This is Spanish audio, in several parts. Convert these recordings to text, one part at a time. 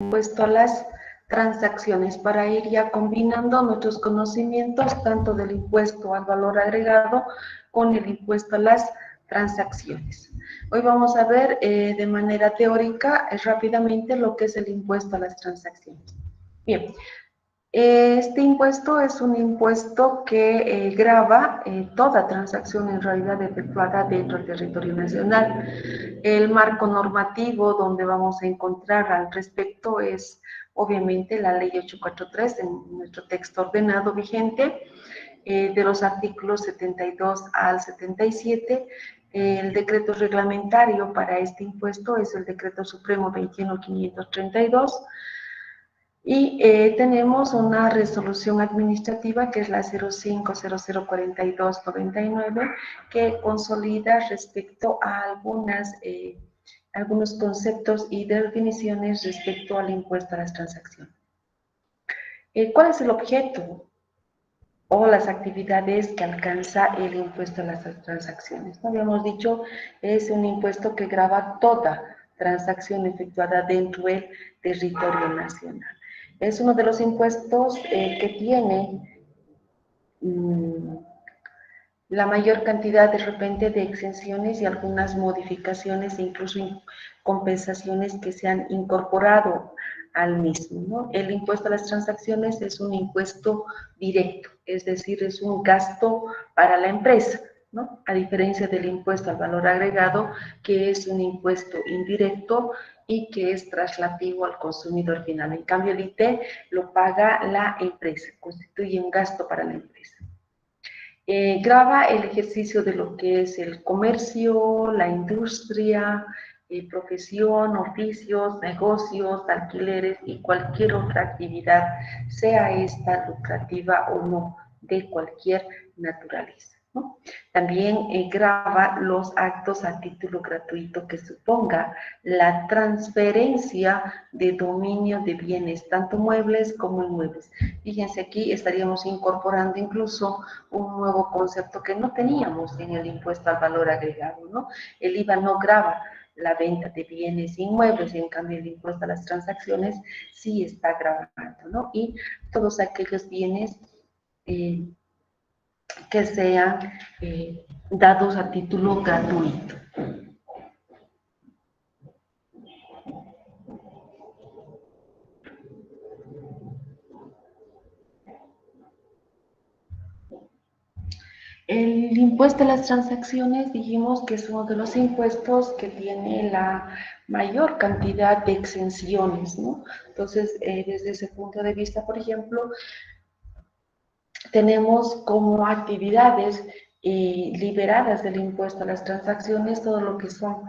impuesto a las transacciones para ir ya combinando nuestros conocimientos tanto del impuesto al valor agregado con el impuesto a las transacciones. Hoy vamos a ver de manera teórica rápidamente lo que es el impuesto a las transacciones. Bien, este impuesto es un impuesto que grava toda transacción en realidad efectuada dentro del territorio nacional. El marco normativo donde vamos a encontrar al respecto es obviamente la ley 843 en nuestro texto ordenado vigente, de los artículos 72 al 77. El decreto reglamentario para este impuesto es el decreto supremo 21532. Y tenemos una resolución administrativa que es la 05004299 que consolida respecto a algunos conceptos y definiciones respecto al impuesto a las transacciones. ¿Cuál es el objeto o las actividades que alcanza el impuesto a las transacciones? Como habíamos dicho, es un impuesto que grava toda transacción efectuada dentro del territorio nacional. Es uno de los impuestos que tiene la mayor cantidad de repente de exenciones y algunas modificaciones e incluso compensaciones que se han incorporado al mismo, ¿no? El impuesto a las transacciones es un impuesto directo, es decir, es un gasto para la empresa, ¿no? A diferencia del impuesto al valor agregado, que es un impuesto indirecto y que es traslativo al consumidor final. En cambio, el IT lo paga la empresa, constituye un gasto para la empresa. Grava el ejercicio de lo que es el comercio, la industria, profesión, oficios, negocios, alquileres y cualquier otra actividad, sea esta lucrativa o no, de cualquier naturaleza, ¿no? También grava los actos a título gratuito que suponga la transferencia de dominio de bienes, tanto muebles como inmuebles. Fíjense, aquí estaríamos incorporando incluso un nuevo concepto que no teníamos en el impuesto al valor agregado, ¿no? El IVA no grava la venta de bienes inmuebles, en cambio el impuesto a las transacciones sí está gravando, ¿no? Y todos aquellos bienes que sean dados a título gratuito. El impuesto a las transacciones dijimos que es uno de los impuestos que tiene la mayor cantidad de exenciones, ¿no? Entonces, desde ese punto de vista, por ejemplo, tenemos como actividades liberadas del impuesto a las transacciones todo lo que son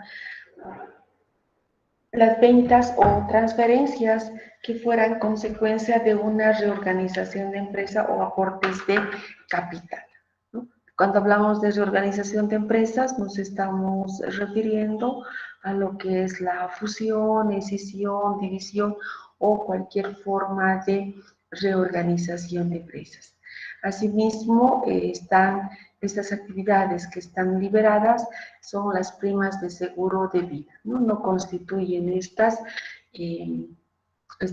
las ventas o transferencias que fueran consecuencia de una reorganización de empresa o aportes de capital, ¿no? Cuando hablamos de reorganización de empresas, nos estamos refiriendo a lo que es la fusión, escisión, división o cualquier forma de reorganización de empresas. Asimismo, están estas actividades que están liberadas, son las primas de seguro de vida, ¿no? No constituyen estas,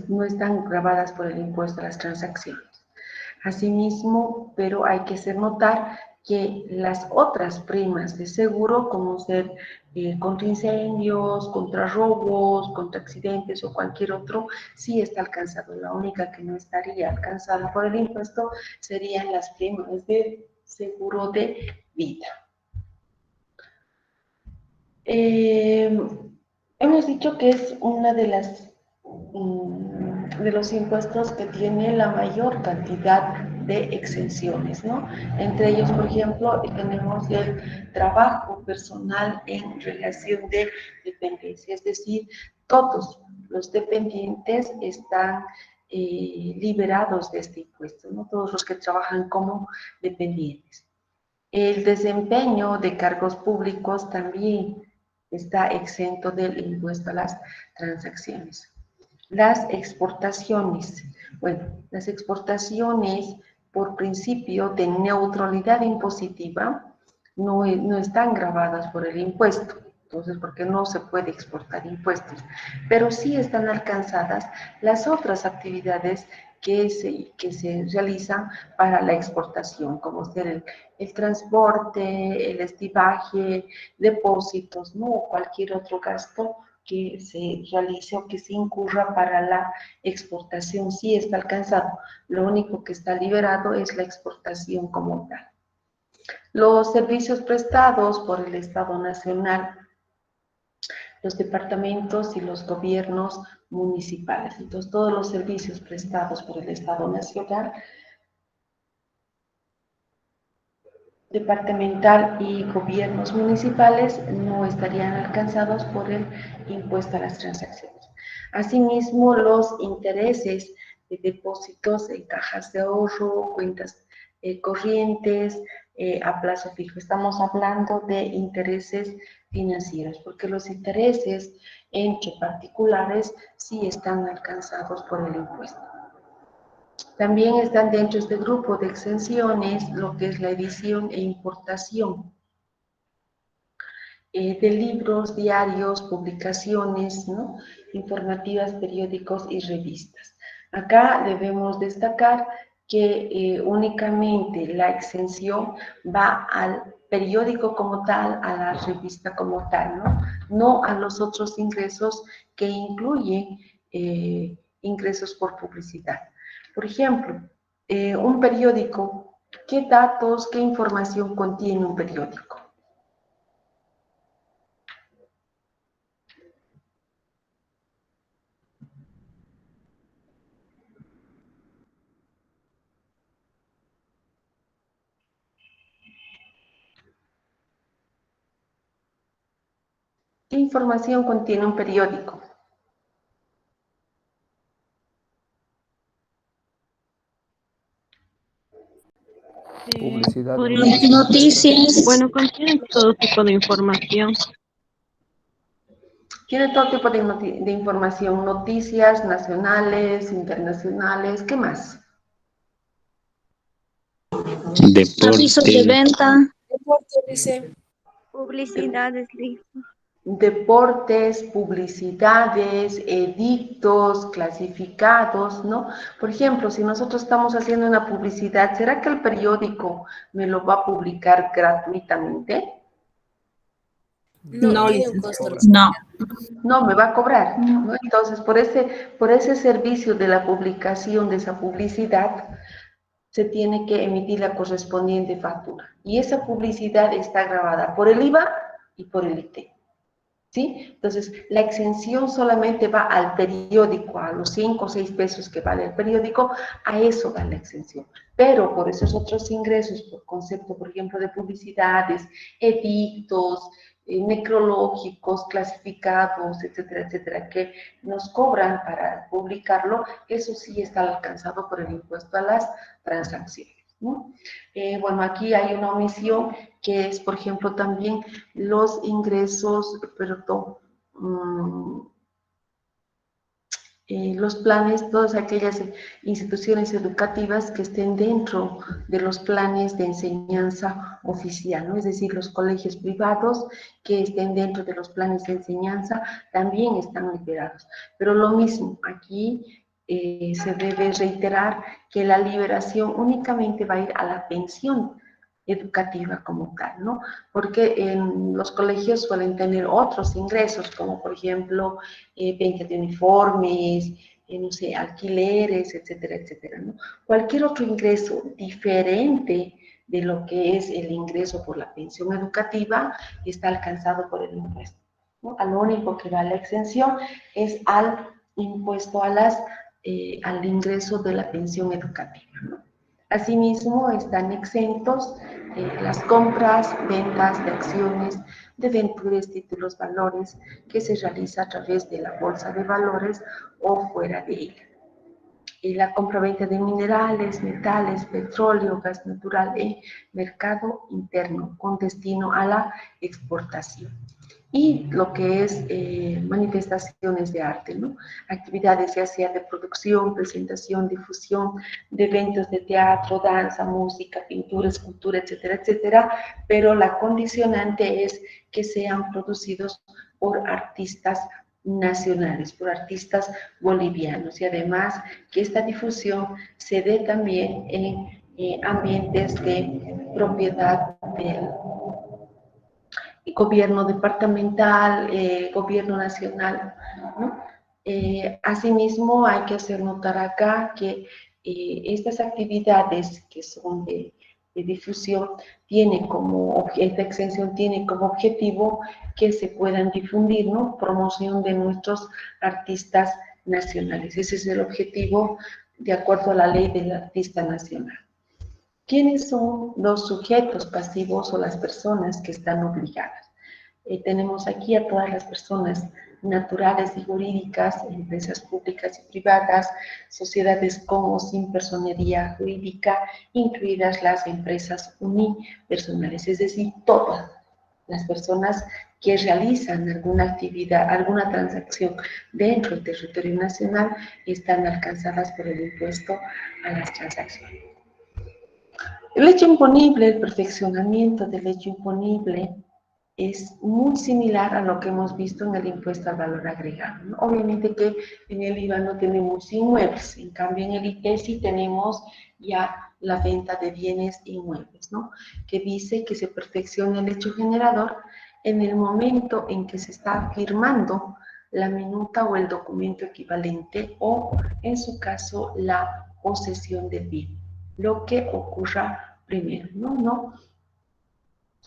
no están grabadas por el impuesto a las transacciones. Asimismo, pero hay que hacer notar que las otras primas de seguro, como ser contra incendios, contra robos, contra accidentes o cualquier otro, sí está alcanzado. La única que no estaría alcanzada por el impuesto serían las primas de seguro de vida. Hemos dicho que es una de los impuestos que tiene la mayor cantidad de exenciones, ¿no? Entre ellos, por ejemplo, tenemos el trabajo personal en relación de dependencia, es decir, todos los dependientes están liberados de este impuesto, ¿no? Todos los que trabajan como dependientes. El desempeño de cargos públicos también está exento del impuesto a las transacciones. Las exportaciones. Bueno, las exportaciones por principio de neutralidad impositiva no están gravadas por el impuesto. Entonces, porque no se puede exportar impuestos, pero sí están alcanzadas las otras actividades que se realizan para la exportación, como ser el transporte, el estibaje, depósitos, ¿no? O cualquier otro gasto que se realice o que se incurra para la exportación, sí está alcanzado. Lo único que está liberado es la exportación como tal. Los servicios prestados por el Estado Nacional, los departamentos y los gobiernos municipales. Entonces, todos los servicios prestados por el Estado Nacional, departamental y gobiernos municipales no estarían alcanzados por el impuesto a las transacciones. Asimismo, los intereses de depósitos en cajas de ahorro, cuentas corrientes, a plazo fijo. Estamos hablando de intereses financieros, porque los intereses entre particulares sí están alcanzados por el impuesto. También están dentro de este grupo de exenciones lo que es la edición e importación de libros, diarios, publicaciones, ¿no? Informativas, periódicos y revistas. Acá debemos destacar que únicamente la exención va al periódico como tal, a la revista como tal, ¿no? No a los otros ingresos que incluyen ingresos por publicidad. Por ejemplo, un periódico, ¿qué datos, qué información contiene un periódico? ¿Qué información contiene un periódico? Publicidad. Noticias. Bueno, contiene todo tipo de información. Tiene todo tipo de información, noticias nacionales, internacionales, ¿qué más? Avisos de venta. Publicidades, Deportes, publicidades, edictos, clasificados, ¿no? Por ejemplo, si nosotros estamos haciendo una publicidad, ¿será que el periódico me lo va a publicar gratuitamente? No, Cobra. no. No, me va a cobrar, ¿no? Entonces, por ese servicio de la publicación de esa publicidad, se tiene que emitir la correspondiente factura. Y esa publicidad está grabada por el IVA y por el IT. ¿Sí? Entonces, la exención solamente va al periódico, a los 5 o 6 pesos que vale el periódico, a eso va la exención. Pero por esos otros ingresos, por concepto, por ejemplo, de publicidades, edictos, necrológicos, clasificados, etcétera, etcétera, que nos cobran para publicarlo, eso sí está alcanzado por el impuesto a las transacciones, ¿no? Bueno, aquí hay una omisión que es, por ejemplo, también los ingresos, perdón, los planes, todas aquellas instituciones educativas que estén dentro de los planes de enseñanza oficial, ¿no? Es decir, los colegios privados que estén dentro de los planes de enseñanza también están liberados. Pero lo mismo, aquí se debe reiterar que la liberación únicamente va a ir a la pensión educativa como tal, ¿no? Porque en los colegios suelen tener otros ingresos, como por ejemplo, venta de uniformes, no sé, alquileres, etcétera, etcétera, ¿no? Cualquier otro ingreso diferente de lo que es el ingreso por la pensión educativa está alcanzado por el impuesto, ¿no? A lo único que va la exención es al impuesto al ingreso de la pensión educativa, ¿no? Asimismo, están exentos las compras, ventas de acciones, debentures, títulos, valores que se realiza a través de la bolsa de valores o fuera de ella. Y la compra-venta de minerales, metales, petróleo, gas natural en mercado interno con destino a la exportación. y lo que es manifestaciones de arte, ¿no? Actividades ya sea de producción, presentación, difusión, de eventos de teatro, danza, música, pintura, escultura, etcétera, etcétera, pero la condicionante es que sean producidos por artistas nacionales, por artistas bolivianos, y además que esta difusión se dé también en ambientes de propiedad del gobierno departamental, gobierno nacional, ¿no? Asimismo, hay que hacer notar acá que estas actividades que son de difusión esta extensión tiene como objetivo que se puedan difundir, ¿no? Promoción de nuestros artistas nacionales. Ese es el objetivo de acuerdo a la ley del artista nacional. ¿Quiénes son los sujetos pasivos o las personas que están obligadas? Tenemos aquí a todas las personas naturales y jurídicas, empresas públicas y privadas, sociedades con o sin personería jurídica, incluidas las empresas unipersonales, es decir, todas las personas que realizan alguna actividad, alguna transacción dentro del territorio nacional están alcanzadas por el impuesto a las transacciones. El hecho imponible, el perfeccionamiento del hecho imponible es muy similar a lo que hemos visto en el impuesto al valor agregado, ¿no? Obviamente que en el IVA no tenemos inmuebles, en cambio en el IT sí tenemos ya la venta de bienes inmuebles, ¿no? Que dice que se perfecciona el hecho generador en el momento en que se está firmando la minuta o el documento equivalente o, en su caso, la posesión del bien, lo que ocurra primero, ¿no?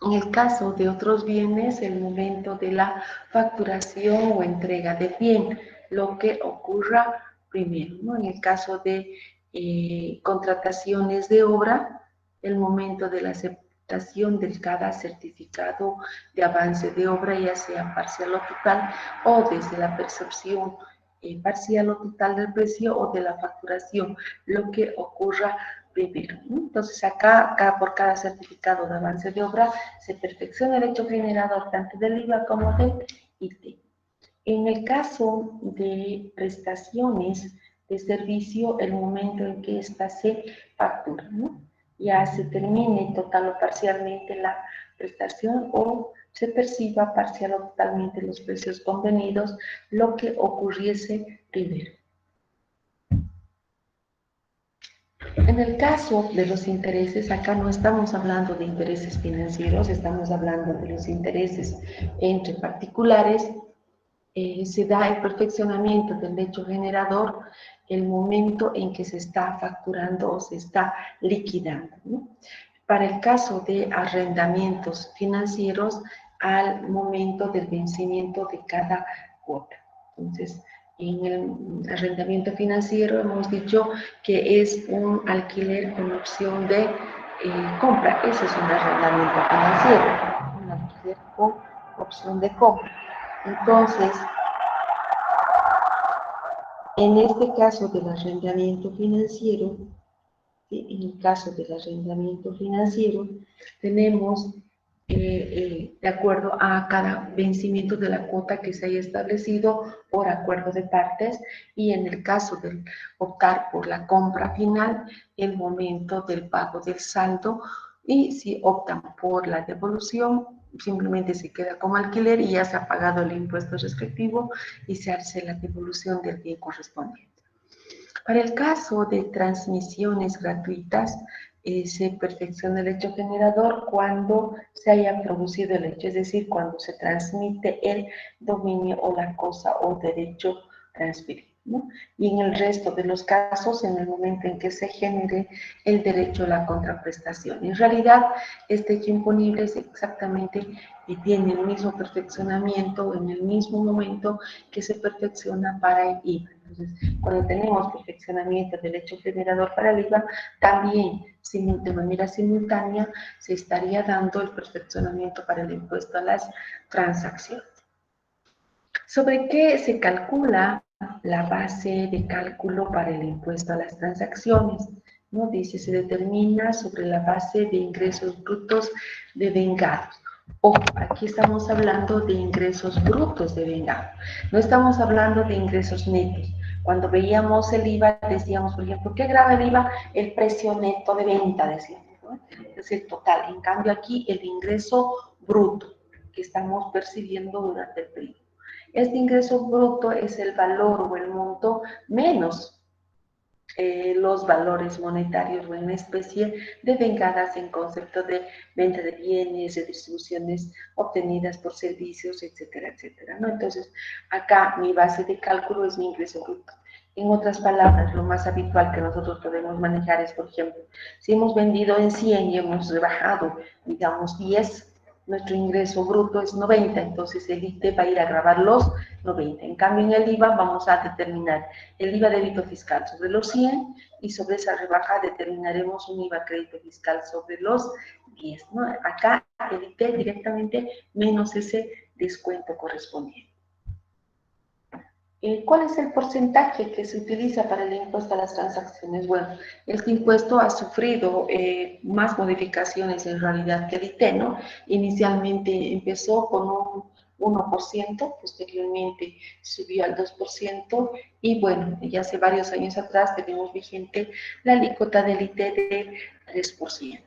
En el caso de otros bienes, el momento de la facturación o entrega de bien, lo que ocurra primero, ¿no? En el caso de contrataciones de obra, el momento de la aceptación de cada certificado de avance de obra, ya sea parcial o total, o desde la percepción parcial o total del precio o de la facturación, lo que ocurra primero, ¿no? Entonces acá por cada certificado de avance de obra se perfecciona el hecho generador tanto del IVA como del IT. En el caso de prestaciones de servicio, el momento en que ésta se factura, ¿no? Ya se termine total o parcialmente la prestación o se perciba parcial o totalmente los precios convenidos, lo que ocurriese primero. En el caso de los intereses, acá no estamos hablando de intereses financieros, estamos hablando de los intereses entre particulares. Se da el perfeccionamiento del hecho generador el momento en que se está facturando o se está liquidando, ¿no? Para el caso de arrendamientos financieros, al momento del vencimiento de cada cuota. Entonces, en el arrendamiento financiero hemos dicho que es un alquiler con opción de compra. Eso es un arrendamiento financiero, un alquiler con opción de compra. Entonces, en este caso del arrendamiento financiero, ¿sí? En el caso del arrendamiento financiero, tenemos, de acuerdo a cada vencimiento de la cuota que se haya establecido por acuerdo de partes, y en el caso de optar por la compra final, el momento del pago del saldo, y si optan por la devolución, simplemente se queda como alquiler y ya se ha pagado el impuesto respectivo y se hace la devolución del bien correspondiente. Para el caso de transmisiones gratuitas, se perfecciona el hecho generador cuando se haya producido el hecho, es decir, cuando se transmite el dominio o la cosa o derecho transferido, ¿no? Y en el resto de los casos, en el momento en que se genere el derecho a la contraprestación. En realidad, este hecho imponible es exactamente y tiene el mismo perfeccionamiento en el mismo momento que se perfecciona para el IVA. Entonces, cuando tenemos perfeccionamiento del hecho generador para el IVA, también de manera simultánea se estaría dando el perfeccionamiento para el impuesto a las transacciones. ¿Sobre qué se calcula la base de cálculo para el impuesto a las transacciones? ¿No? Dice, se determina sobre la base de ingresos brutos de vengados. Ojo, aquí estamos hablando de ingresos brutos de vengado, no estamos hablando de ingresos netos. Cuando veíamos el IVA, decíamos, por ejemplo, ¿qué grava el IVA? El precio neto de venta, decíamos, ¿no? Es el total. En cambio, aquí el ingreso bruto que estamos percibiendo durante el periodo. Este ingreso bruto es el valor o el monto menos los valores monetarios o en especie de vengadas en concepto de venta de bienes, de distribuciones obtenidas por servicios, etcétera, etcétera, ¿no? Entonces, acá mi base de cálculo es mi ingreso bruto. En otras palabras, lo más habitual que nosotros podemos manejar es, por ejemplo, si hemos vendido en 100 y hemos rebajado, digamos, 10, nuestro ingreso bruto es 90, entonces el ITE va a ir a grabar los 90. En cambio, en el IVA vamos a determinar el IVA débito fiscal sobre los 100 y sobre esa rebaja determinaremos un IVA crédito fiscal sobre los 10, ¿no? Acá el ITE directamente menos ese descuento correspondiente. ¿Cuál es el porcentaje que se utiliza para el impuesto a las transacciones? Bueno, este impuesto ha sufrido más modificaciones en realidad que el ITE, ¿no? Inicialmente empezó con un 1%, posteriormente subió al 2% y bueno, ya hace varios años atrás tenemos vigente la alícuota del ITE de 3%.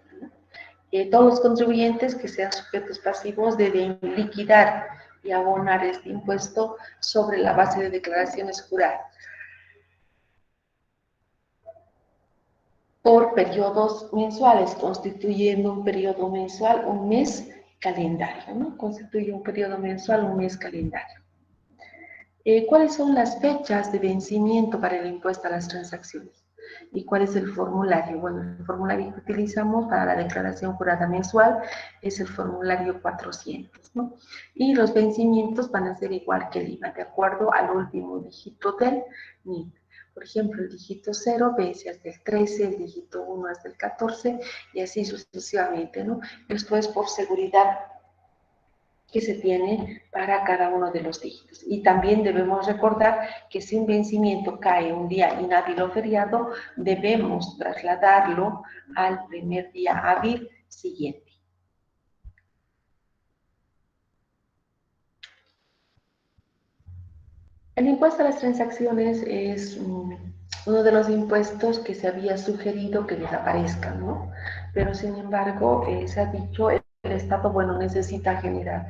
Todos los contribuyentes que sean sujetos pasivos deben liquidar y abonar este impuesto sobre la base de declaraciones juradas por periodos mensuales, constituyendo un periodo mensual un mes calendario, ¿no? Constituye un periodo mensual un mes calendario. ¿Cuáles son las fechas de vencimiento para el impuesto a las transacciones? ¿Y cuál es el formulario? Bueno, el formulario que utilizamos para la declaración jurada mensual es el formulario 400, ¿no? Y los vencimientos van a ser igual que el IVA, de acuerdo al último dígito del NIP. Por ejemplo, el dígito 0 vence hasta el 13, el dígito 1 hasta el 14 y así sucesivamente, ¿no? Esto es por seguridad que se tiene para cada uno de los dígitos. Y también debemos recordar que si un vencimiento cae un día inhábil o feriado, debemos trasladarlo al primer día hábil siguiente. El impuesto a las transacciones es uno de los impuestos que se había sugerido que desaparezcan, ¿no? Pero sin embargo, se ha dicho el Estado, bueno, necesita generar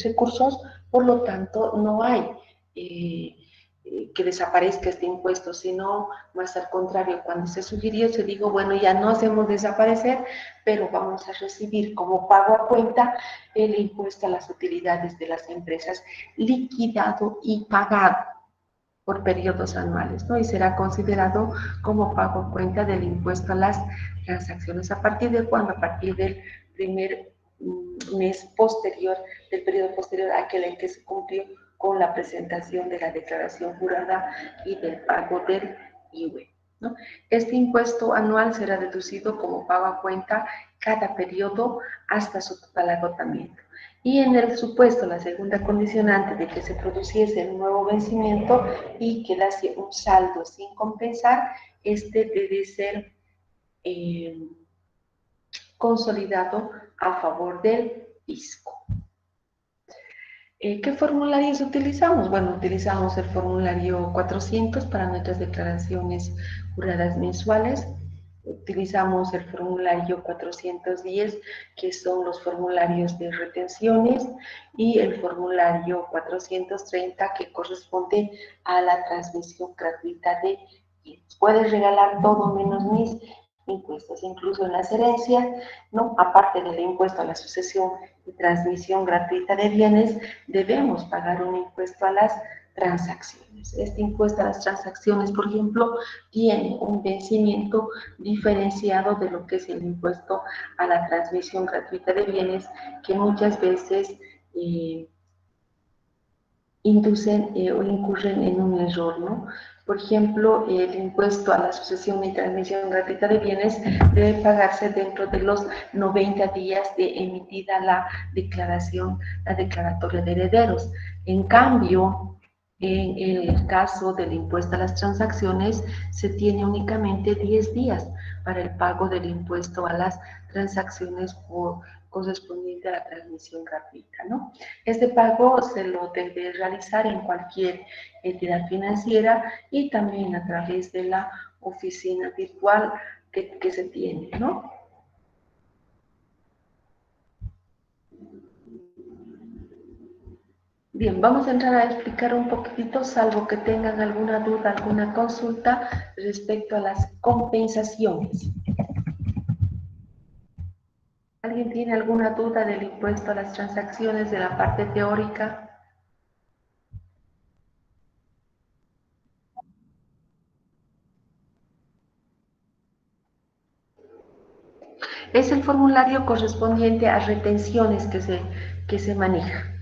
recursos, por lo tanto, no hay que desaparezca este impuesto, sino más al contrario, cuando se sugirió, se dijo, bueno, ya no hacemos desaparecer, pero vamos a recibir como pago a cuenta el impuesto a las utilidades de las empresas liquidado y pagado por periodos anuales, ¿no? Y será considerado como pago a cuenta del impuesto a las transacciones. ¿A partir de cuándo? A partir del primer mes posterior, del periodo posterior a aquel en que se cumplió con la presentación de la declaración jurada y del pago del IVA, ¿no? Este impuesto anual será deducido como pago a cuenta cada periodo hasta su total agotamiento. Y en el supuesto, la segunda condicionante de que se produciese un nuevo vencimiento y quedase un saldo sin compensar, este debe ser consolidado a favor del fisco. ¿Qué formularios utilizamos? Bueno, utilizamos el formulario 400 para nuestras declaraciones juradas mensuales. Utilizamos el formulario 410, que son los formularios de retenciones, y el formulario 430, que corresponde a la transmisión gratuita de bienes. Puedes regalar todo menos mis impuestos, incluso en las herencias, ¿no? Aparte del impuesto a la sucesión y transmisión gratuita de bienes, debemos pagar un impuesto a las transacciones. Este impuesto a las transacciones, por ejemplo, tiene un vencimiento diferenciado de lo que es el impuesto a la transmisión gratuita de bienes, que muchas veces inducen o incurren en un error, ¿no? Por ejemplo, el impuesto a la sucesión y transmisión gratuita de bienes debe pagarse dentro de los 90 días de emitida la declaración, la declaratoria de herederos. En cambio, en el caso del impuesto a las transacciones, se tiene únicamente 10 días para el pago del impuesto a las transacciones correspondiente a la transmisión gratuita, ¿no? Este pago se lo debe realizar en cualquier entidad financiera y también a través de la oficina virtual que se tiene, ¿no? Bien, vamos a entrar a explicar un poquitito, salvo que tengan alguna duda, alguna consulta respecto a las compensaciones. ¿Alguien tiene alguna duda del impuesto a las transacciones de la parte teórica? Es el formulario correspondiente a retenciones que se maneja.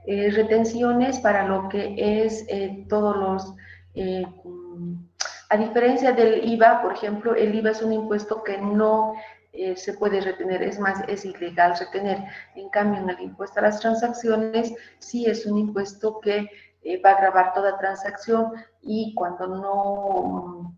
Retenciones para lo que es todos los... a diferencia del IVA, por ejemplo, el IVA es un impuesto que no se puede retener, es más, es ilegal retener. En cambio, en el impuesto a las transacciones, sí es un impuesto que va a gravar toda transacción y cuando no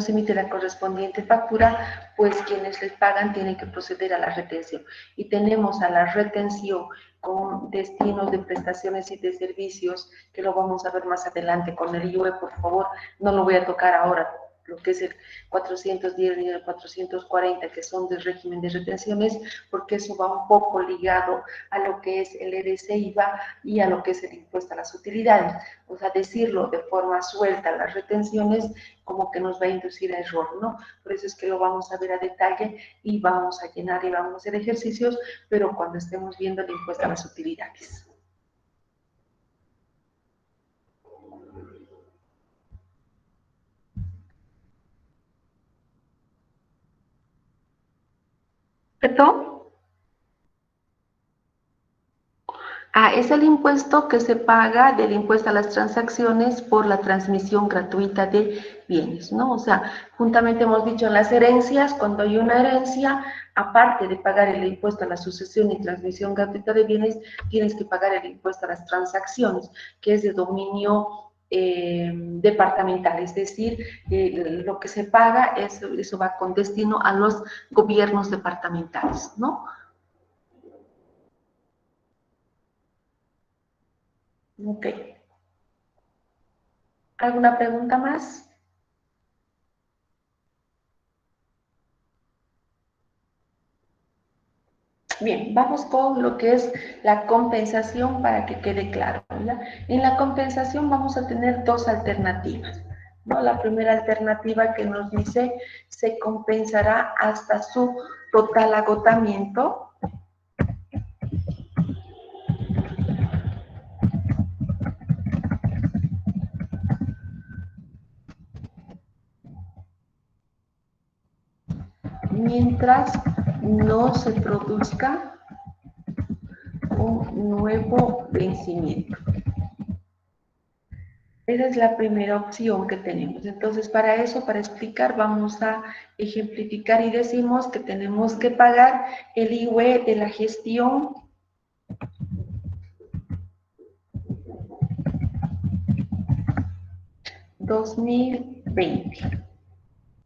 se emite la correspondiente factura, pues quienes les pagan tienen que proceder a la retención. Y tenemos a la retención con destinos de prestaciones y de servicios, que lo vamos a ver más adelante con el IUE, por favor, no lo voy a tocar ahora, lo que es el 410 y el 440, que son del régimen de retenciones, porque eso va un poco ligado a lo que es el EDC-IVA y a lo que es el impuesto a las utilidades. O sea, decirlo de forma suelta, las retenciones, como que nos va a inducir a error, ¿no? Por eso es que lo vamos a ver a detalle y vamos a llenar y vamos a hacer ejercicios, pero cuando estemos viendo el impuesto a las utilidades. ¿Perdón? Es el impuesto que se paga del impuesto a las transacciones por la transmisión gratuita de bienes, ¿no? O sea, juntamente hemos dicho en las herencias, cuando hay una herencia, aparte de pagar el impuesto a la sucesión y transmisión gratuita de bienes, tienes que pagar el impuesto a las transacciones, que es de dominio departamental, es decir, lo que se paga, eso va con destino a los gobiernos departamentales, ¿no? Ok. ¿Alguna pregunta más? Bien, vamos con lo que es la compensación para que quede claro, ¿verdad? En la compensación vamos a tener dos alternativas, ¿no? La primera alternativa que nos dice se compensará hasta su total agotamiento. Mientras no se produzca un nuevo vencimiento. Esa es la primera opción que tenemos. Entonces, para eso, para explicar, vamos a ejemplificar y decimos que tenemos que pagar el IUE de la gestión 2020.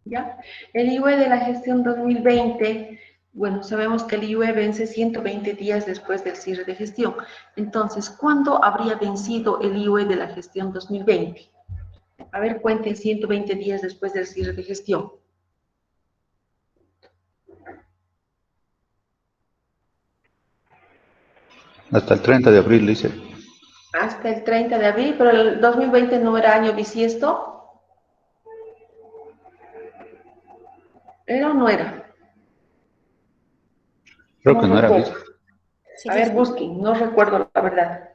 ¿Ya? El IUE de la gestión 2020, bueno, sabemos que el IUE vence 120 días después del cierre de gestión. Entonces, ¿cuándo habría vencido el IUE de la gestión 2020? A ver, cuenten 120 días después del cierre de gestión. Hasta el 30 de abril, dice. Hasta el 30 de abril, pero el 2020 no era año bisiesto. ¿Era o no era? Creo No que no era recuerdo. bisiesto. A ver, busquen, no recuerdo la verdad.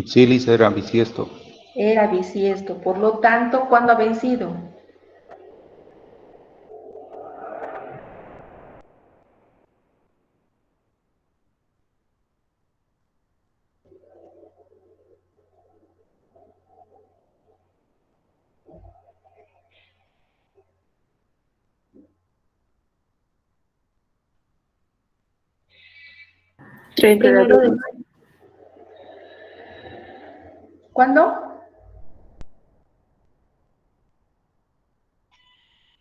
Sí, Lisa, era bisiesto. Era bisiesto, por lo tanto, ¿cuándo ha vencido? 30 de Primero de abril. mayo. ¿Cuándo?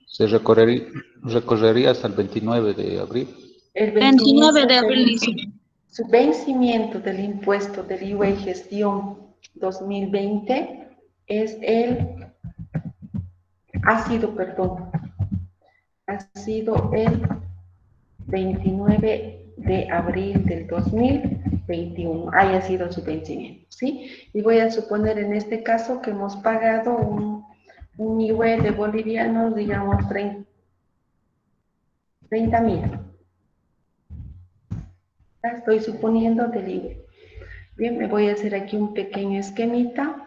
Se recorrería hasta el 29 de abril. El 29 de vencimiento abril, del, dice. su vencimiento del impuesto del IVA y gestión 2020 ha sido el 29 de abril del 2021, haya sido su vencimiento, ¿sí? Y voy a suponer en este caso que hemos pagado un IVA de bolivianos, digamos, 30.000. Estoy suponiendo del IVA. Bien, me voy a hacer aquí un pequeño esquemita.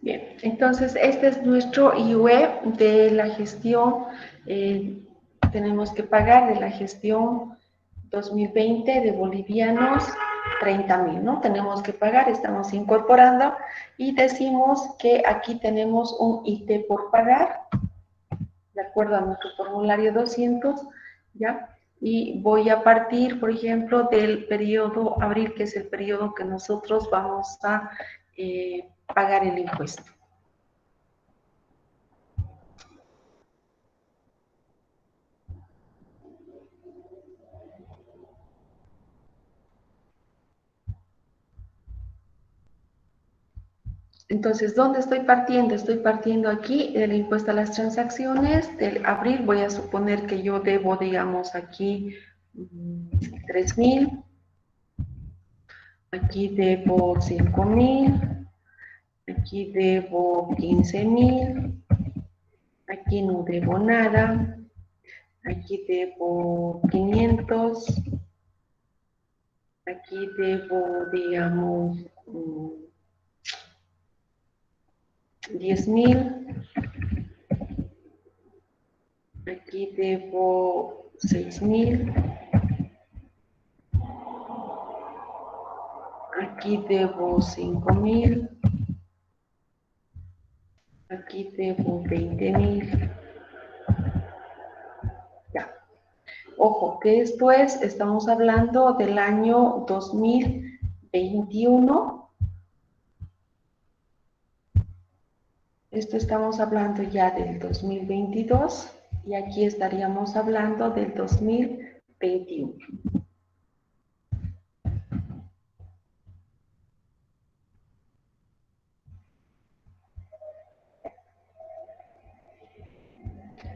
Bien, entonces este es nuestro IUE de la gestión, tenemos que pagar de la gestión 2020 de bolivianos 30.000, ¿no? Tenemos que pagar, estamos incorporando y decimos que aquí tenemos un IT por pagar, de acuerdo a nuestro formulario 200, ¿ya? Y voy a partir, por ejemplo, del periodo abril, que es el periodo que nosotros vamos a pagar el impuesto. Entonces, ¿dónde estoy partiendo? Estoy partiendo aquí del impuesto a las transacciones del abril. Voy a suponer que yo debo, digamos, aquí 3.000. Aquí debo 5.000. Aquí debo 15.000. Aquí no debo nada. Aquí debo 500. Aquí debo, digamos, 10.000. Aquí debo 6.000. Aquí debo 5.000. Aquí debo 20.000. Ya. Ojo, que esto estamos hablando del año 2021. Esto estamos hablando ya del 2022 y aquí estaríamos hablando del 2021.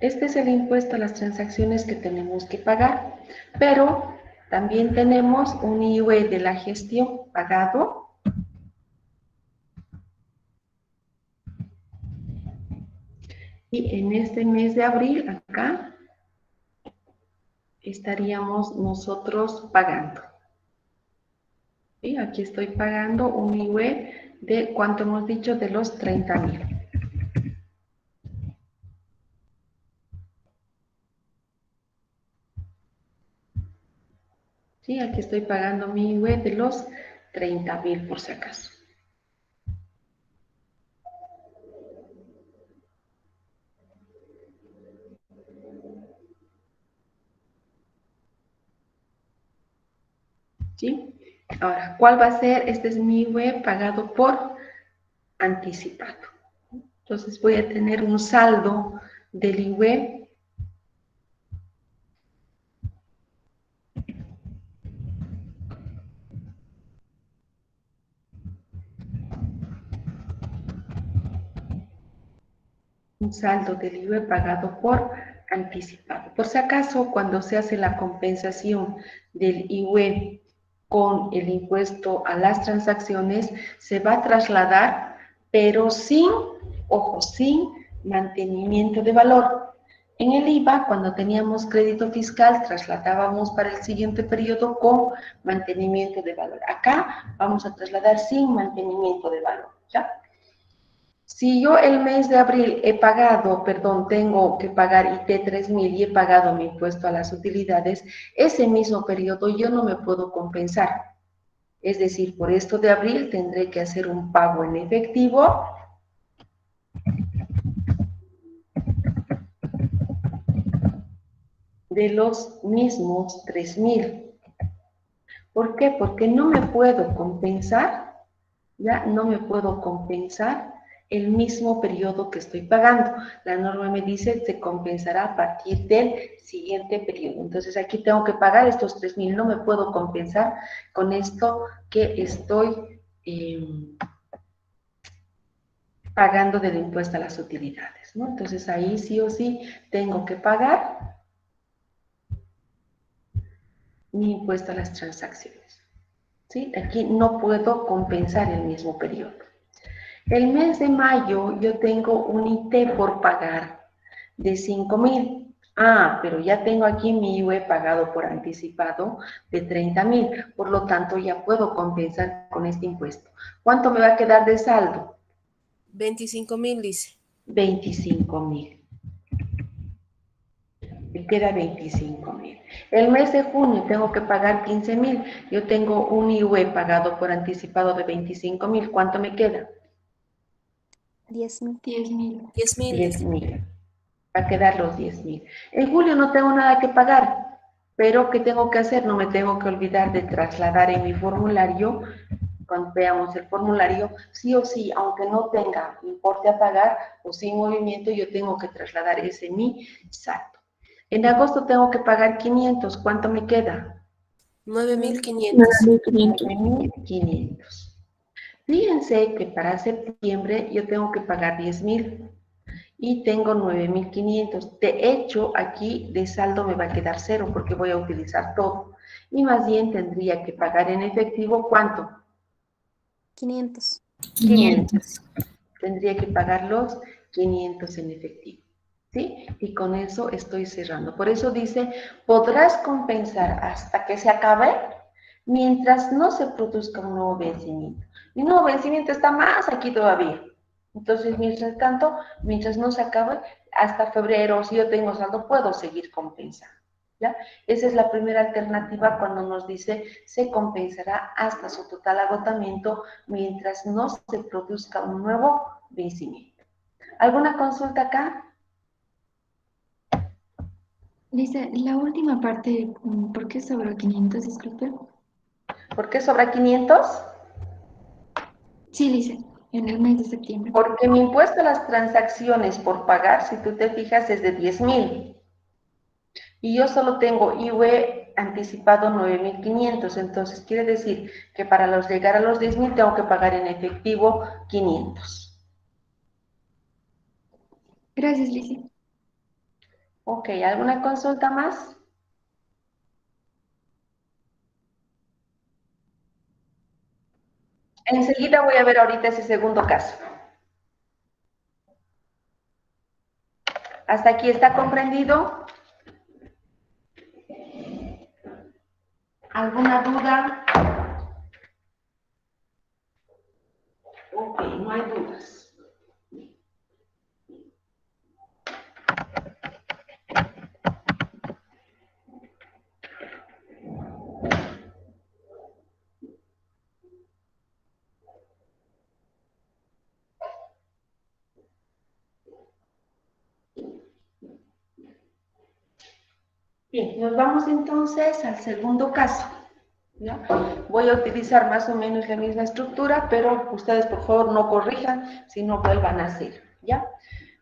Este es el impuesto a las transacciones que tenemos que pagar, pero también tenemos un IVA de la gestión pagado. Y en este mes de abril, acá, estaríamos nosotros pagando. ¿Sí? Aquí estoy pagando un IVA de, ¿cuánto hemos dicho? De los 30.000. Sí, aquí estoy pagando mi IVA de los 30.000 por si acaso. ¿Sí? Ahora, ¿cuál va a ser? Este es mi IVA pagado por anticipado. Entonces voy a tener un saldo del IVA pagado por anticipado. Por si acaso, cuando se hace la compensación del IVA con el impuesto a las transacciones, se va a trasladar, pero sin, ojo, sin mantenimiento de valor. En el IVA, cuando teníamos crédito fiscal, trasladábamos para el siguiente periodo con mantenimiento de valor. Acá vamos a trasladar sin mantenimiento de valor, ¿ya? Si yo el mes de abril he pagado, perdón, tengo que pagar IT 3.000 y he pagado mi impuesto a las utilidades, ese mismo periodo yo no me puedo compensar. Es decir, por esto de abril tendré que hacer un pago en efectivo de los mismos 3.000. ¿Por qué? Porque no me puedo compensar, ya no me puedo compensar el mismo periodo que estoy pagando. La norma me dice se compensará a partir del siguiente periodo. Entonces aquí tengo que pagar estos 3.000, no me puedo compensar con esto que estoy pagando del impuesto a las utilidades, ¿no? Entonces ahí sí o sí tengo que pagar mi impuesto a las transacciones, ¿sí? Aquí no puedo compensar el mismo periodo. El mes de mayo yo tengo un IT por pagar de 5.000. Ah, pero ya tengo aquí mi IVA pagado por anticipado de 30.000. Por lo tanto, ya puedo compensar con este impuesto. ¿Cuánto me va a quedar de saldo? 25.000 dice. 25.000. Me queda 25.000. El mes de junio tengo que pagar 15.000. Yo tengo un IVA pagado por anticipado de 25.000. ¿Cuánto me queda? 10.000. 10.000 dice. 10.000. Va a quedar los 10.000. En julio no tengo nada que pagar, pero ¿qué tengo que hacer? No me tengo que olvidar de trasladar en mi formulario, cuando veamos el formulario, sí o sí, aunque no tenga importe a pagar o sin movimiento, yo tengo que trasladar ese mi saldo. En agosto tengo que pagar 500, ¿cuánto me queda? 9.500. 9.500. Fíjense que para septiembre yo tengo que pagar 10.000 y tengo 9.500. De hecho, aquí de saldo me va a quedar cero porque voy a utilizar todo. Y más bien tendría que pagar en efectivo, ¿cuánto? 500. 500. Tendría que pagar los 500 en efectivo. ¿Sí? Y con eso estoy cerrando. Por eso dice, podrás compensar hasta que se acabe mientras no se produzca un nuevo vencimiento. Y un nuevo vencimiento está más aquí todavía. Entonces, mientras tanto, mientras no se acabe, hasta febrero, si yo tengo saldo, puedo seguir compensando. ¿Ya? Esa es la primera alternativa cuando nos dice se compensará hasta su total agotamiento mientras no se produzca un nuevo vencimiento. ¿Alguna consulta acá? Dice, la última parte, ¿por qué sobre 500? Disculpe. ¿Por qué sobra 500? Sí, dice, en el mes de septiembre. Porque mi impuesto a las transacciones por pagar, si tú te fijas, es de 10.000. Y yo solo tengo IVE anticipado 9.500. Entonces, quiere decir que para llegar a los 10.000 tengo que pagar en efectivo 500. Gracias, Lizzy. Ok, ¿alguna consulta más? Enseguida voy a ver ahorita ese segundo caso. ¿Hasta aquí está comprendido? ¿Alguna duda? Ok, no hay dudas. Bien, nos vamos entonces al segundo caso. ¿Ya? Voy a utilizar más o menos la misma estructura, pero ustedes por favor no corrijan, sino vuelvan a hacer. ¿Ya?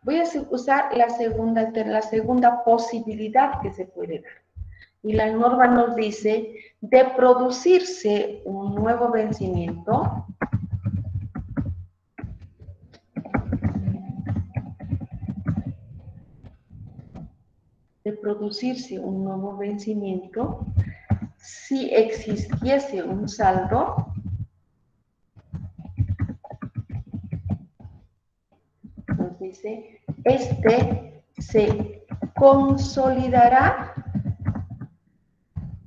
Voy a usar la segunda posibilidad que se puede dar. Y la norma nos dice, de producirse un nuevo vencimiento, si existiese un saldo, nos dice, este se consolidará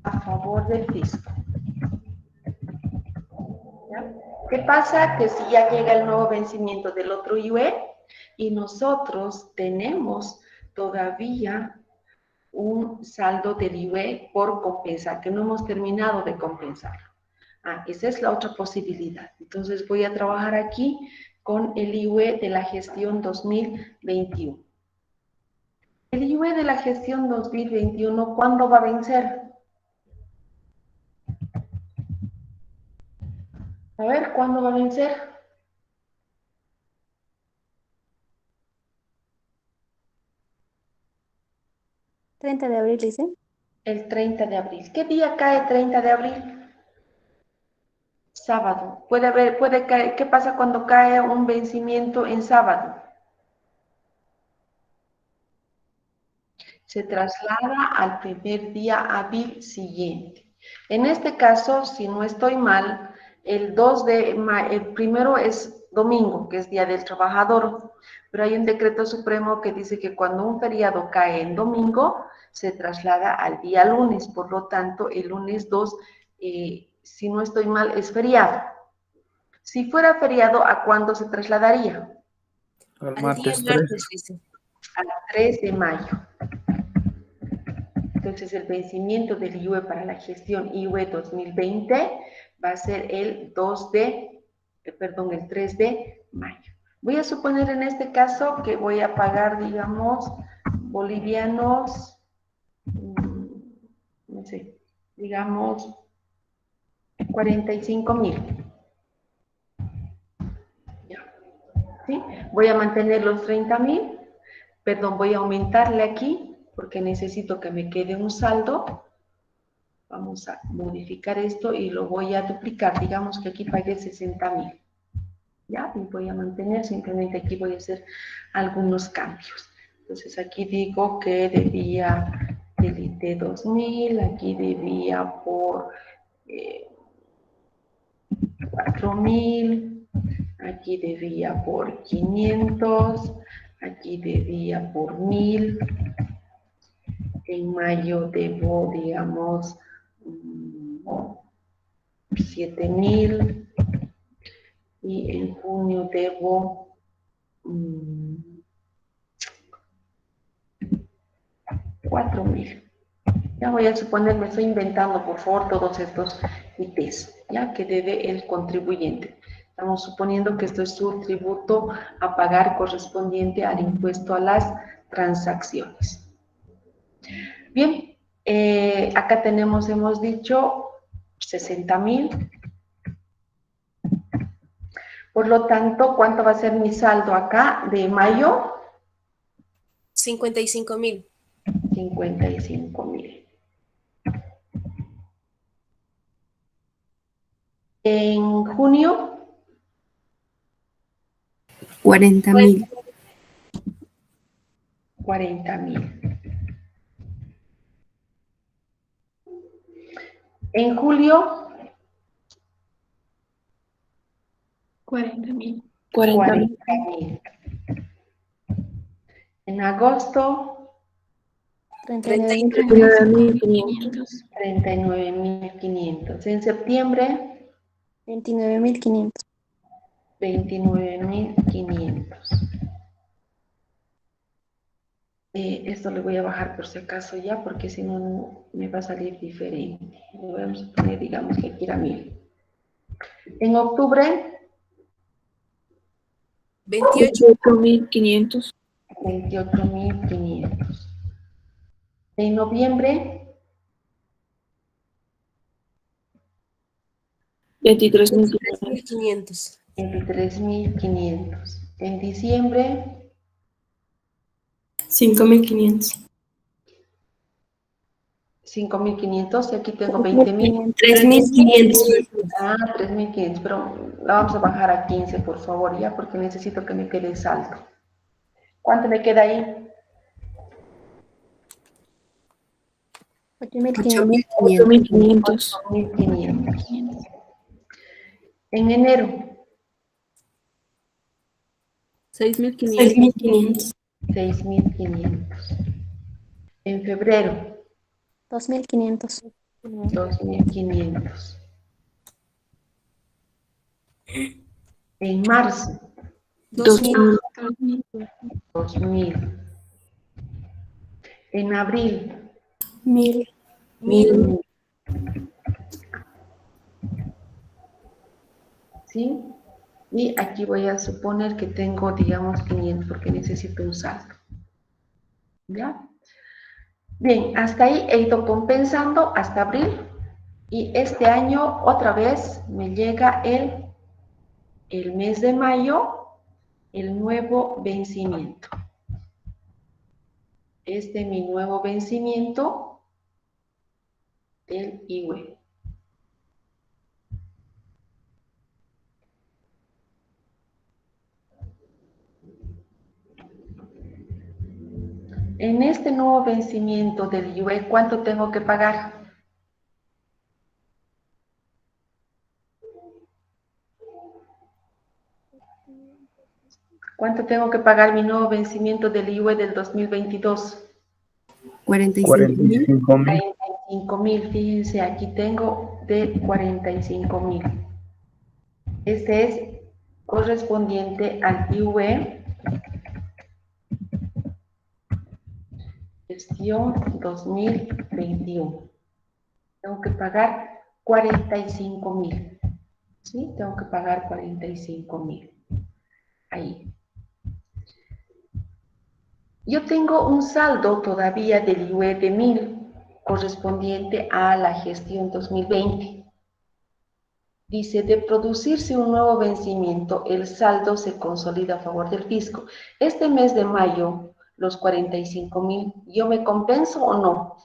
a favor del fisco. ¿Ya? ¿Qué pasa? Que si ya llega el nuevo vencimiento del otro IUE y nosotros tenemos todavía un saldo del IUE por compensar, que no hemos terminado de compensar. Esa es la otra posibilidad. Entonces voy a trabajar aquí con el IUE de la gestión 2021. El IUE de la gestión 2021, ¿cuándo va a vencer? A ver, ¿cuándo va a vencer? ¿30 de abril, dice? El 30 de abril. ¿Qué día cae 30 de abril? Sábado. Puede caer. ¿Qué pasa cuando cae un vencimiento en sábado? Se traslada al primer día hábil siguiente. En este caso, si no estoy mal, el primero es domingo, que es Día del Trabajador, pero hay un decreto supremo que dice que cuando un feriado cae en domingo, se traslada al día lunes, por lo tanto, el lunes 2, si no estoy mal, es feriado. Si fuera feriado, ¿a cuándo se trasladaría? Al Al día martes 3. martes, dice. Al 3 de mayo. Entonces, el vencimiento del IUE para la gestión IUE 2020 va a ser el 3 de mayo. Voy a suponer en este caso que voy a pagar, digamos, bolivianos, no sé, digamos, 45.000. ¿Sí? Voy a mantener los 30.000, perdón, voy a aumentarle aquí porque necesito que me quede un saldo. Vamos a modificar esto y lo voy a duplicar. Digamos que aquí pagué 60.000. ¿Ya? Y voy a mantener, simplemente aquí voy a hacer algunos cambios. Entonces aquí digo que debía del IT 2000, aquí debía por 4.000, aquí debía por 500, aquí debía por 1.000. En mayo debo, digamos, 7.000 y en junio debo 4.000. Ya voy a suponer, me estoy inventando, por favor, todos estos ITs, ya que debe el contribuyente. Estamos suponiendo que esto es su tributo a pagar correspondiente al impuesto a las transacciones. Bien, acá tenemos, hemos dicho, 60.000. Por lo tanto, ¿cuánto va a ser mi saldo acá de mayo? 55.000. 55.000. En junio, 40.000. 40.000. En julio, 40.000. 40.000. En agosto, 39.500. 39.500. 39.500. En septiembre, 29.500. 29.500. Esto le voy a bajar por si acaso ya, porque si no me va a salir diferente. Le vamos a poner, digamos que aquí era 1.000. En octubre, 28.500. 28.500. En noviembre, 23.500. 23.500. 23.500. En diciembre, 5.500. 5.500. Y aquí tengo 20.000. 3.500. Ah, 3.500. Pero la vamos a bajar a 15, por favor, ya, porque necesito que me quede saldo. ¿Cuánto me queda ahí? 8.500. 8.500. 8.500. En enero, 6.500. 6.500. En febrero, 2.500. 2.500. En marzo, 2.000. 2.000. En abril, 1.000. 1.000. ¿Sí? Y aquí voy a suponer que tengo, digamos, 500 porque necesito un saldo. ¿Ya? Bien, hasta ahí he ido compensando hasta abril. Y este año otra vez me llega el mes de mayo, el nuevo vencimiento. Este es mi nuevo vencimiento del IWE. En este nuevo vencimiento del IWE, ¿cuánto tengo que pagar? ¿Cuánto tengo que pagar mi nuevo vencimiento del IWE del 2022? 45.000. 45.000. 45.000, fíjense, aquí tengo de 45.000. Este es correspondiente al IWE gestión 2021. Tengo que pagar 45.000. ¿Sí? Tengo que pagar 45.000. Ahí. Yo tengo un saldo todavía del IWE de 1.000 correspondiente a la gestión 2020. Dice, de producirse un nuevo vencimiento, el saldo se consolida a favor del fisco. Este mes de mayo, los 45.000, ¿yo me compenso o no?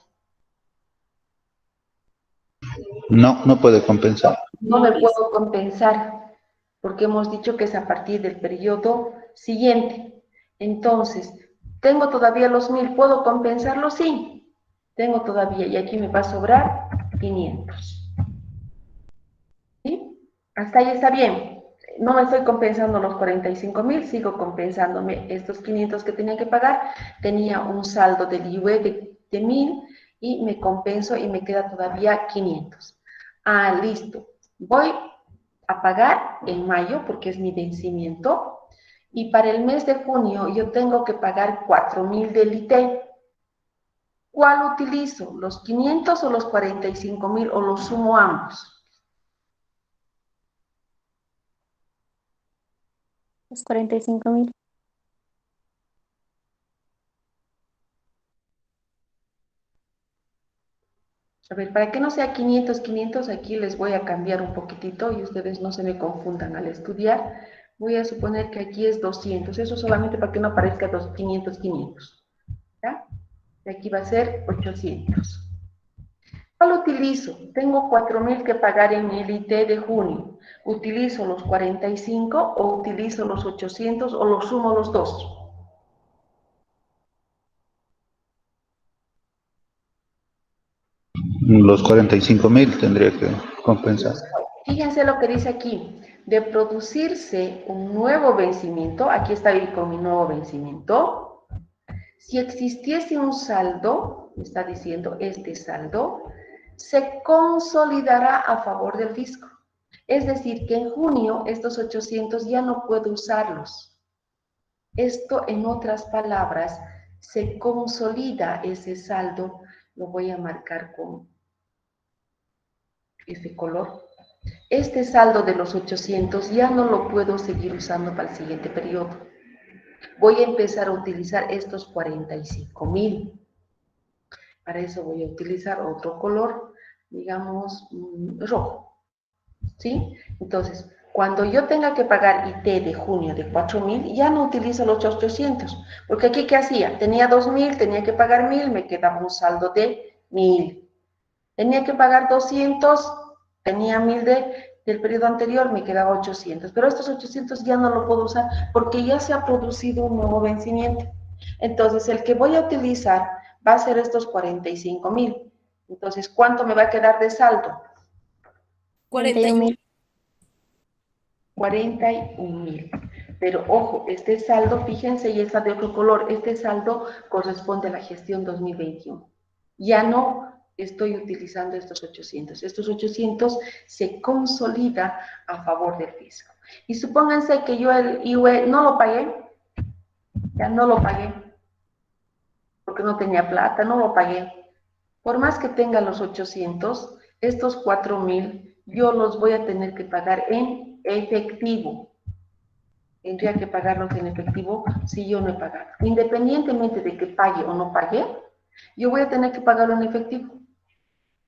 No, no puede compensar. No me puedo compensar, porque hemos dicho que es a partir del periodo siguiente. Entonces, ¿tengo todavía los 1.000? ¿Puedo compensarlo? Sí, tengo todavía, y aquí me va a sobrar 500. ¿Sí? Hasta ahí está bien. No me estoy compensando los 45.000, sigo compensándome estos 500 que tenía que pagar. Tenía un saldo del IUE de 1.000 y me compenso y me queda todavía 500. Ah, listo. Voy a pagar en mayo porque es mi vencimiento. Y para el mes de junio yo tengo que pagar 4.000 del ITE. ¿Cuál utilizo? ¿Los 500 o los 45.000 o los sumo ambos? Los 45.000. A ver, para que no sea 500, 500, aquí les voy a cambiar un poquitito y ustedes no se me confundan al estudiar. Voy a suponer que aquí es 200. Eso solamente para que no aparezca 500, 500. ¿Ya? Y aquí va a ser 800. ¿Cuál utilizo? Tengo 4.000 que pagar en el IT de junio. ¿Utilizo los 45 o utilizo los 800 o los sumo los dos? Los 45.000 tendría que compensar. Fíjense lo que dice aquí. De producirse un nuevo vencimiento, aquí está ahí con mi nuevo vencimiento, si existiese un saldo, me está diciendo este saldo, se consolidará a favor del fisco. Es decir, que en junio estos 800 ya no puedo usarlos. Esto, en otras palabras, se consolida ese saldo, lo voy a marcar con este color. Este saldo de los 800 ya no lo puedo seguir usando para el siguiente periodo. Voy a empezar a utilizar estos 45.000. Para eso voy a utilizar otro color, digamos, rojo. ¿Sí? Entonces, cuando yo tenga que pagar IT de junio de 4.000, ya no utilizo los 800. Porque aquí, ¿qué hacía? Tenía 2.000, tenía que pagar 1.000, me quedaba un saldo de 1.000. Tenía que pagar 200, tenía 1.000 del periodo anterior, me quedaba 800. Pero estos 800 ya no lo puedo usar porque ya se ha producido un nuevo vencimiento. Entonces, el que voy a utilizar va a ser estos 45.000. Entonces, ¿cuánto me va a quedar de saldo? 41.000. 41.000. Pero ojo, este saldo, fíjense, y está de otro color, este saldo corresponde a la gestión 2021. Ya no estoy utilizando estos 800. Estos 800 se consolida a favor del fisco. Y supónganse que yo el IUE no lo pagué, ya no lo pagué, porque no tenía plata, no lo pagué. Por más que tenga los 800, estos 4.000 yo los voy a tener que pagar en efectivo. Tendría que pagarlos en efectivo si yo no he pagado. Independientemente de que pague o no pague, yo voy a tener que pagarlo en efectivo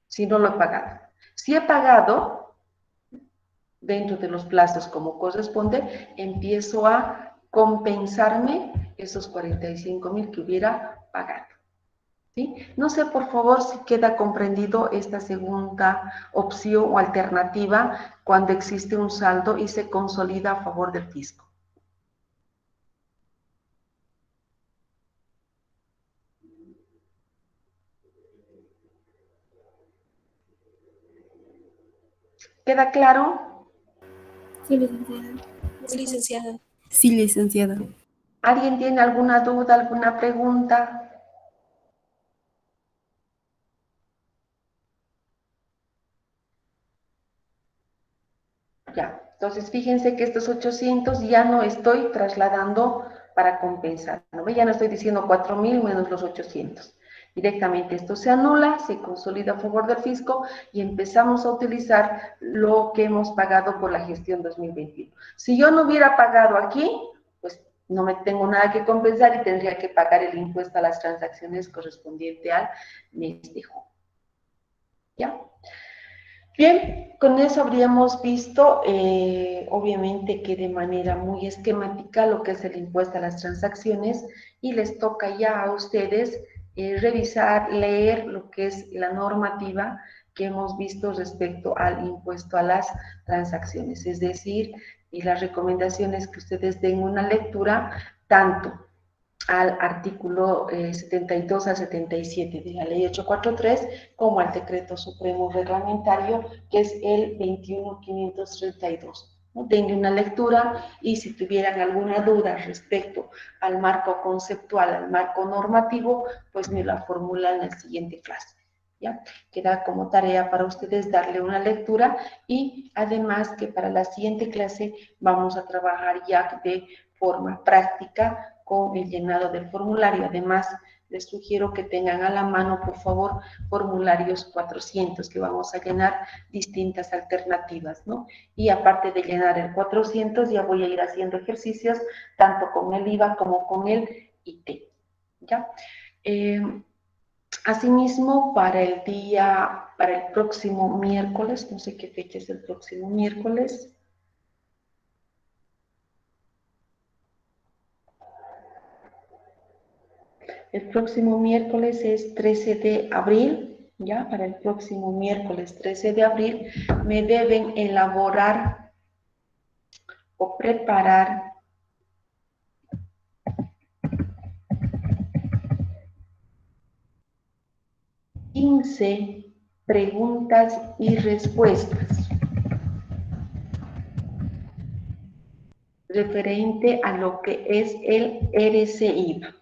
si no lo he pagado. Si he pagado dentro de los plazos como corresponde, empiezo a compensarme esos 45.000 que hubiera pagado. ¿Sí? No sé, por favor, si queda comprendido esta segunda opción o alternativa cuando existe un saldo y se consolida a favor del fisco. ¿Queda claro? Sí, licenciada. Sí, licenciada. Sí, licenciada. ¿Alguien tiene alguna duda, alguna pregunta? Ya, entonces fíjense que estos 800 ya no estoy trasladando para compensar, ¿no? Ya no estoy diciendo 4.000 menos los 800. Directamente esto se anula, se consolida a favor del fisco y empezamos a utilizar lo que hemos pagado por la gestión 2021. Si yo no hubiera pagado aquí, pues no me tengo nada que compensar y tendría que pagar el impuesto a las transacciones correspondiente al mes de junio. ¿Ya? Bien, con eso habríamos visto, obviamente que de manera muy esquemática lo que es el impuesto a las transacciones y les toca ya a ustedes revisar, leer lo que es la normativa que hemos visto respecto al impuesto a las transacciones, es decir, y las recomendaciones que ustedes den una lectura tanto al artículo 72 al 77 de la ley 843, como al decreto supremo reglamentario, que es el 21532. ¿No? Denle una lectura y si tuvieran alguna duda respecto al marco conceptual, al marco normativo, pues me la formulan en la siguiente clase. ¿Ya? Queda como tarea para ustedes darle una lectura y además que para la siguiente clase vamos a trabajar ya de forma práctica con el llenado del formulario. Además, les sugiero que tengan a la mano, por favor, formularios 400, que vamos a llenar distintas alternativas, ¿no? Y aparte de llenar el 400, ya voy a ir haciendo ejercicios, tanto con el IVA como con el IT, ¿ya? Asimismo, para el próximo miércoles, no sé qué fecha es el próximo miércoles, El próximo miércoles es 13 de abril, ya, para el próximo miércoles 13 de abril me deben elaborar o preparar preguntas y respuestas referente a lo que es el RCIVA.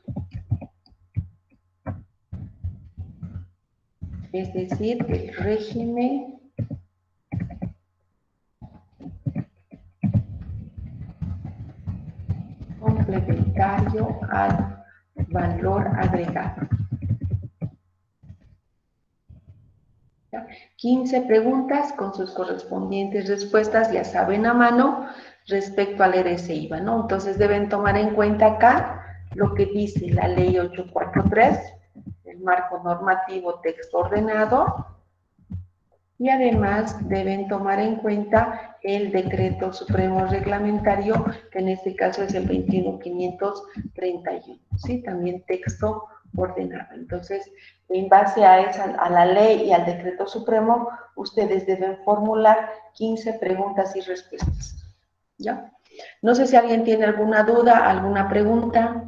Es decir, el régimen complementario al valor agregado. 15 preguntas con sus correspondientes respuestas, ya saben, a mano respecto al RCIVA, ¿no? Entonces deben tomar en cuenta acá lo que dice la ley 843, el marco normativo texto ordenado, y además deben tomar en cuenta el decreto supremo reglamentario, que en este caso es el 21531, ¿sí? También texto ordenado. Entonces, en base a la ley y al decreto supremo, ustedes deben formular 15 preguntas y respuestas, ¿ya? No sé si alguien tiene alguna duda, alguna pregunta.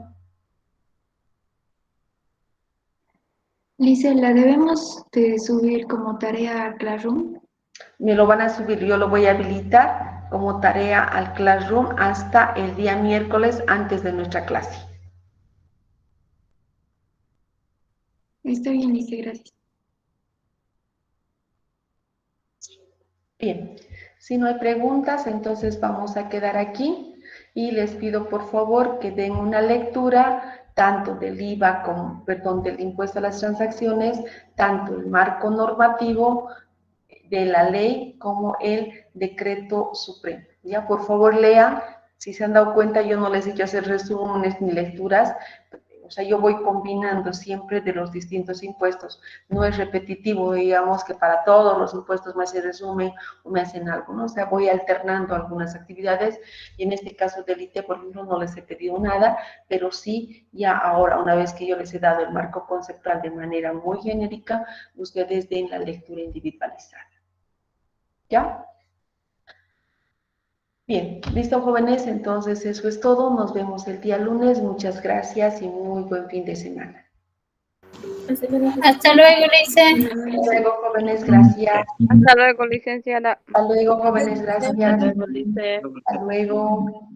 Lice, ¿la debemos de subir como tarea a Classroom? Me lo van a subir, yo lo voy a habilitar como tarea al Classroom hasta el día miércoles antes de nuestra clase. Está bien, Lice, gracias. Bien, si no hay preguntas, entonces vamos a quedar aquí y les pido por favor que den una lectura tanto del IVA como, perdón, del impuesto a las transacciones, tanto el marco normativo de la ley como el decreto supremo. Ya, por favor lean. Si se han dado cuenta, yo no les he hecho hacer resúmenes ni lecturas. O sea, yo voy combinando siempre de los distintos impuestos. No es repetitivo, digamos, que para todos los impuestos me hacen resumen o me hacen algo, ¿no? O sea, voy alternando algunas actividades y en este caso del IT, por ejemplo, no les he pedido nada, pero sí, ya ahora, una vez que yo les he dado el marco conceptual de manera muy genérica, ustedes den la lectura individualizada. ¿Ya? Bien, listo, jóvenes, entonces eso es todo. Nos vemos el día lunes. Muchas gracias y muy buen fin de semana. Hasta luego, Lice. Hasta luego, jóvenes, gracias. Hasta luego, licenciada. Hasta luego, jóvenes, gracias. Lice. Hasta luego.